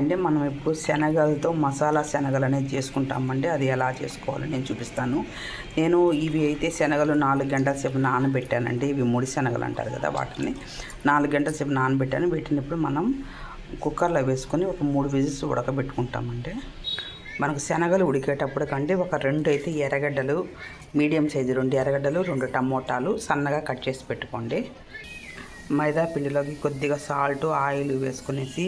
అండి మనం ఇప్పుడు శనగలతో మసాలా శనగలు అనేది చేసుకుంటామండి. అది ఎలా చేసుకోవాలో నేను చూపిస్తాను. నేను ఇవి అయితే శనగలు 4 గంటల సేపు నానబెట్టానండి. ఇవి ముడి శనగలు అంటారు కదా, వాటిని 4 గంటల సేపు నానబెట్టాను. వీటిని ఇప్పుడు మనం కుక్కర్లో వేసుకొని ఒక 3 విజిల్స్ ఉడకబెట్టుకుంటామండి. మనకు శనగలు ఉడికేటప్పటికండి ఒక 2 అయితే ఎర్రగడ్డలు, మీడియం సైజు 2 ఎర్రగడ్డలు, 2 టమోటాలు సన్నగా కట్ చేసి పెట్టుకోండి. మైదా పిండిలోకి కొద్దిగా సాల్ట్, ఆయిల్ వేసుకునేసి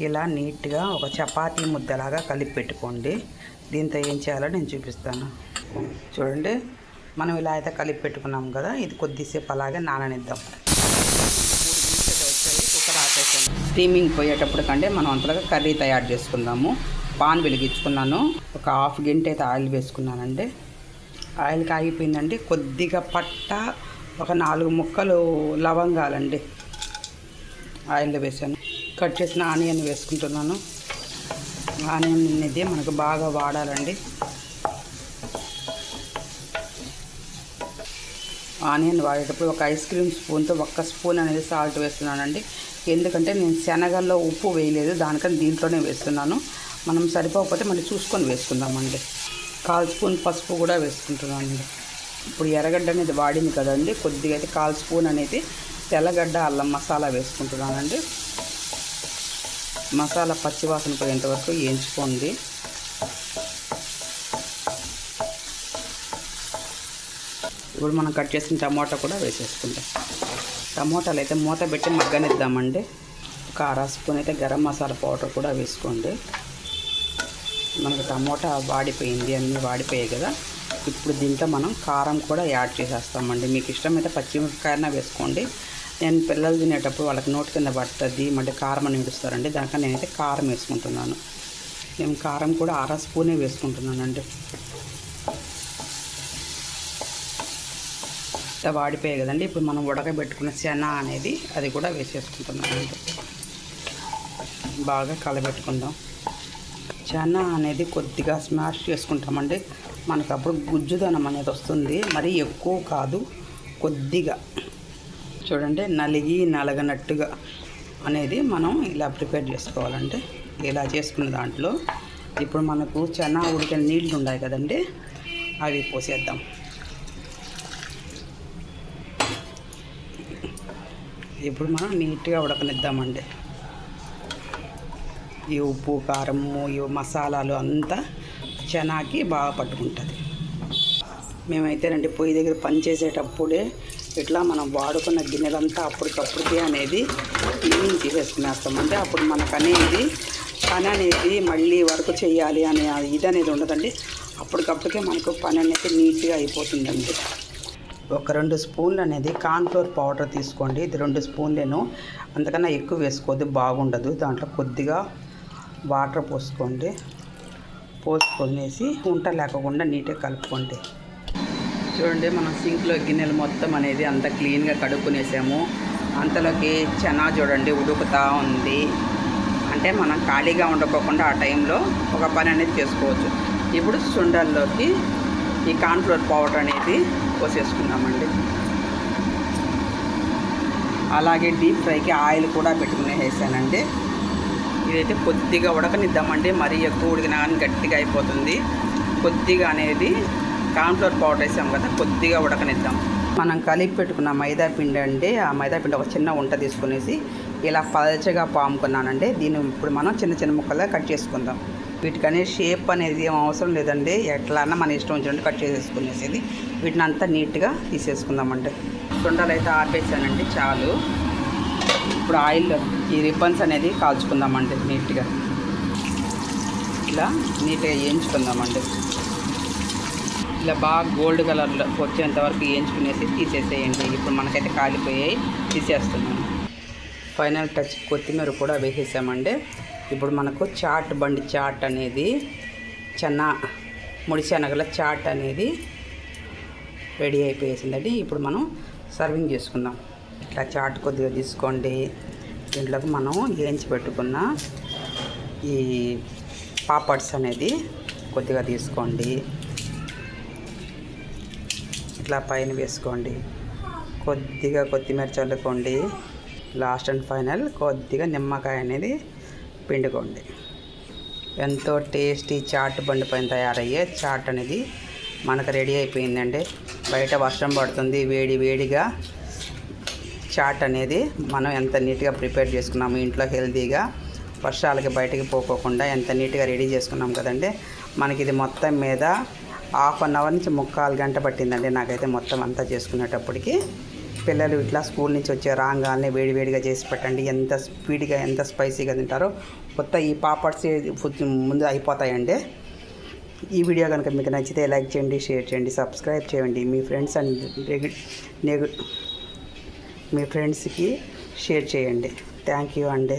ఇలా నీట్గా ఒక చపాతీ ముద్దలాగా కలిపి పెట్టుకోండి. దీంతో ఏం చేయాలో నేను చూపిస్తాను. చూడండి, మనం ఇలా అయితే కలిపి పెట్టుకున్నాం కదా, ఇది కొద్దిసేపు అలాగే నాననిద్దాం. 3 విజిల్స్ వచ్చాయి, కుక్కర్ ఆపేసాను. స్టీమింగ్ పోయేటప్పటికంటే మనం అంతలాగా కర్రీ తయారు చేసుకుందాము. పాన్ వెలిగించుకున్నాను, ఒక హాఫ్ గంట అయితే ఆయిల్ వేసుకున్నానండి. ఆయిల్ కాగిపోయిందండి. కొద్దిగా పట్ట, ఒక 4 ముక్కలు లవంగాలండి ఆయిల్లో వేసాను. కట్ చేసిన ఆనియన్ వేసుకుంటున్నాను. ఆనియన్ అనేది మనకు బాగా వాడాలండి. ఆనియన్ వాడేటప్పుడు ఒక ఐస్ క్రీమ్ స్పూన్తో 1 స్పూన్ అనేది సాల్ట్ వేస్తున్నానండి. ఎందుకంటే నేను శనగల్లో ఉప్పు వేయలేదు, దానికని దీంట్లోనే వేస్తున్నాను. మనం సరిపోకపోతే మళ్ళీ చూసుకొని వేసుకుందామండి. 1/4 స్పూన్ పసుపు కూడా వేసుకుంటున్నానండి. ఇప్పుడు ఎర్రగడ్డ అనేది వాడింది కదండి, కొద్దిగా అయితే 1/4 స్పూన్ అనేది తెల్లగడ్డ అల్లం మసాలా వేసుకుంటున్నానండి. మసాలా పచ్చివాసన పోయేంత వరకు వేయించుకోండి. ఇప్పుడు మనం కట్ చేసిన టమాటా కూడా వేసేసుకుంటాం. టమోటాలు అయితే మూత పెట్టి మగ్గనిద్దామండి. ఒక 1/2 స్పూన్ అయితే గరం మసాలా పౌడర్ కూడా వేసుకోండి. మనకు టమోటా వాడిపోయింది, అన్నీ వాడిపోయాయి కదా. ఇప్పుడు దీంట్లో మనం కారం కూడా యాడ్ చేసేస్తామండి. మీకు ఇష్టమైతే పచ్చిమిరపకాయన వేసుకోండి. నేను పిల్లలు తినేటప్పుడు వాళ్ళకి నోటి కింద పడుతుంది, మళ్ళీ కారం అని విడుస్తారండి. దానికని నేనైతే కారం వేసుకుంటున్నాను. నేను కారం కూడా 1/2 స్పూనే వేసుకుంటున్నానండి. ఇట్లా వాడిపోయాయి కదండి. ఇప్పుడు మనం ఉడకబెట్టుకున్న శన అనేది అది కూడా వేసేసుకుంటున్నానండి. బాగా కలబెట్టుకుందాం. చనా అనేది కొద్దిగా స్మాష్ చేసుకుంటామండి. మనకు అప్పుడు గుజ్జుదనం అనేది వస్తుంది, మరీ ఎక్కువ కాదు, కొద్దిగా. చూడండి, నలగనట్టుగా అనేది మనం ఇలా ప్రిపేర్ చేసుకోవాలంటే ఇలా చేసుకున్న దాంట్లో ఇప్పుడు మనకు చనా ఉడికిన నీళ్ళు ఉన్నాయి కదండి, అవి పోసేద్దాం. ఇప్పుడు మనం నీట్గా ఉడకనిద్దామండి. ఈ ఉప్పు, కారము, ఈ మసాలాలు అంతా చనాకి బాగా పట్టుకుంటుంది. మేమైతేనండి పొయ్యి దగ్గర పని చేసేటప్పుడే ఇట్లా మనం వాడుకున్న గిన్నెలంతా అప్పటికప్పటికే అనేది క్లీనింగ్ చేసేసుకునేస్తామండి. అప్పుడు మనకు అనేది పని అనేది మళ్ళీ వర్క్ చేయాలి అనే ఇది అనేది ఉండదండి. అప్పటికప్పటికే మనకు పని అనేది నీట్గా అయిపోతుందండి. ఒక 2 స్పూన్లు అనేది కార్న్ఫ్లోర్ పౌడర్ తీసుకోండి. ఇది 2 స్పూన్లేను, అంతకన్నా ఎక్కువ వేసుకోవద్దు, బాగుండదు. దాంట్లో కొద్దిగా వాటర్ పోసుకోండి. పోసుకొనేసి ఉంట లేకుండా నీట్గా కలుపుకోండి. చూడండి, మనం సింక్లో గిన్నెలు మొత్తం అనేది అంతా క్లీన్గా కడుక్కునేసాము. అంతలోకి చనా చూడండి ఉడుకుతూ ఉంది. అంటే మనం ఖాళీగా ఉండకోకుండా ఆ టైంలో ఒక పని అనేది చేసుకోవచ్చు. ఇప్పుడు సుండల్లోకి ఈ కార్న్ఫ్లోర్ పౌడర్ అనేది పోసేసుకున్నామండి. అలాగే డీప్ ఫ్రైకి ఆయిల్ కూడా పెట్టుకునేసానండి. ఇదైతే కొద్దిగా ఉడకనిద్దామండి. మరీ ఎక్కువ ఉడికినా కానీ గట్టిగా అయిపోతుంది. కొద్దిగా అనేది కార్న్ఫ్లోర్ పౌడర్ వేసాం కదా, కొద్దిగా ఉడకనిద్దాం. మనం కలిపి పెట్టుకున్న మైదా పిండి అండి, ఆ మైదా పిండి ఒక చిన్న ఉంట తీసుకునేసి ఇలా పల్చగా పాముకున్నానండి. దీన్ని ఇప్పుడు మనం చిన్న చిన్న ముక్కలుగా కట్ చేసుకుందాం. వీటికనే షేప్ అనేది ఏం అవసరం లేదండి, ఎట్లా అన్నా మన ఇష్టం వచ్చినట్టు కట్ చేసేసుకునేసేది. వీటిని అంతా నీట్గా తీసేసుకుందామండి. సుండలు అయితే ఆపేసానండి, చాలు. ఇప్పుడు ఆయిల్ ఈ రిబ్బన్స్ అనేది కాల్చుకుందామండి. నీట్గా ఇలా నీట్గా వేయించుకుందామండి. ఇలా బాగా గోల్డ్ కలర్లో వచ్చేంత వరకు వేయించుకునేసి తీసేసేయండి. ఇప్పుడు మనకైతే కాలిపోయాయి, తీసేస్తున్నాను. ఫైనల్ టచ్ కొత్తిమీర కూడా వేసేసామండి. ఇప్పుడు మనకు బండి చాట్ అనేది ముడి శనగల చాట్ అనేది రెడీ అయిపోయేసిందండి. ఇప్పుడు మనం సర్వింగ్ చేసుకుందాం. ఇట్లా చాట్ కొద్దిగా తీసుకోండి. దీంట్లోకి మనం వేయించి పెట్టుకున్న ఈ పాపడ్స్ అనేది కొద్దిగా తీసుకోండి. ఇట్లా పైన వేసుకోండి. కొద్దిగా కొత్తిమీర చల్లుకోండి. లాస్ట్ అండ్ ఫైనల్ కొద్దిగా నిమ్మకాయ అనేది పిండుకోండి. ఎంతో టేస్టీ చాట్ బండి పైన తయారయ్యే చాట్ అనేది మనకు రెడీ అయిపోయిందండి. బయట వర్షం పడుతుంది, వేడి వేడిగా చాట్ అనేది మనం ఎంత నీట్గా ప్రిపేర్ చేసుకున్నాము ఇంట్లో హెల్తీగా, వర్షాలకి బయటకి పోకోకుండా ఎంత నీట్గా రెడీ చేసుకున్నాం కదండి. మనకి ఇది మొత్తం మీద ½ అన్ అవర్ నుంచి 3/4 గంట పట్టిందండి నాకైతే మొత్తం అంతా చేసుకునేటప్పటికి. పిల్లలు ఇట్లా స్కూల్ నుంచి వచ్చే రాగానే వేడివేడిగా చేసి పెట్టండి. ఎంత స్పీడ్గా ఎంత స్పైసీగా తింటారో. కొత్త ఈ పాపడ్స్ ముందు అయిపోతాయండి. ఈ వీడియో కనుక మీకు నచ్చితే లైక్ చేయండి, షేర్ చేయండి, సబ్స్క్రైబ్ చేయండి. మీ ఫ్రెండ్స్ మీ ఫ్రెండ్స్కి షేర్ చేయండి. థ్యాంక్ యూ అండి.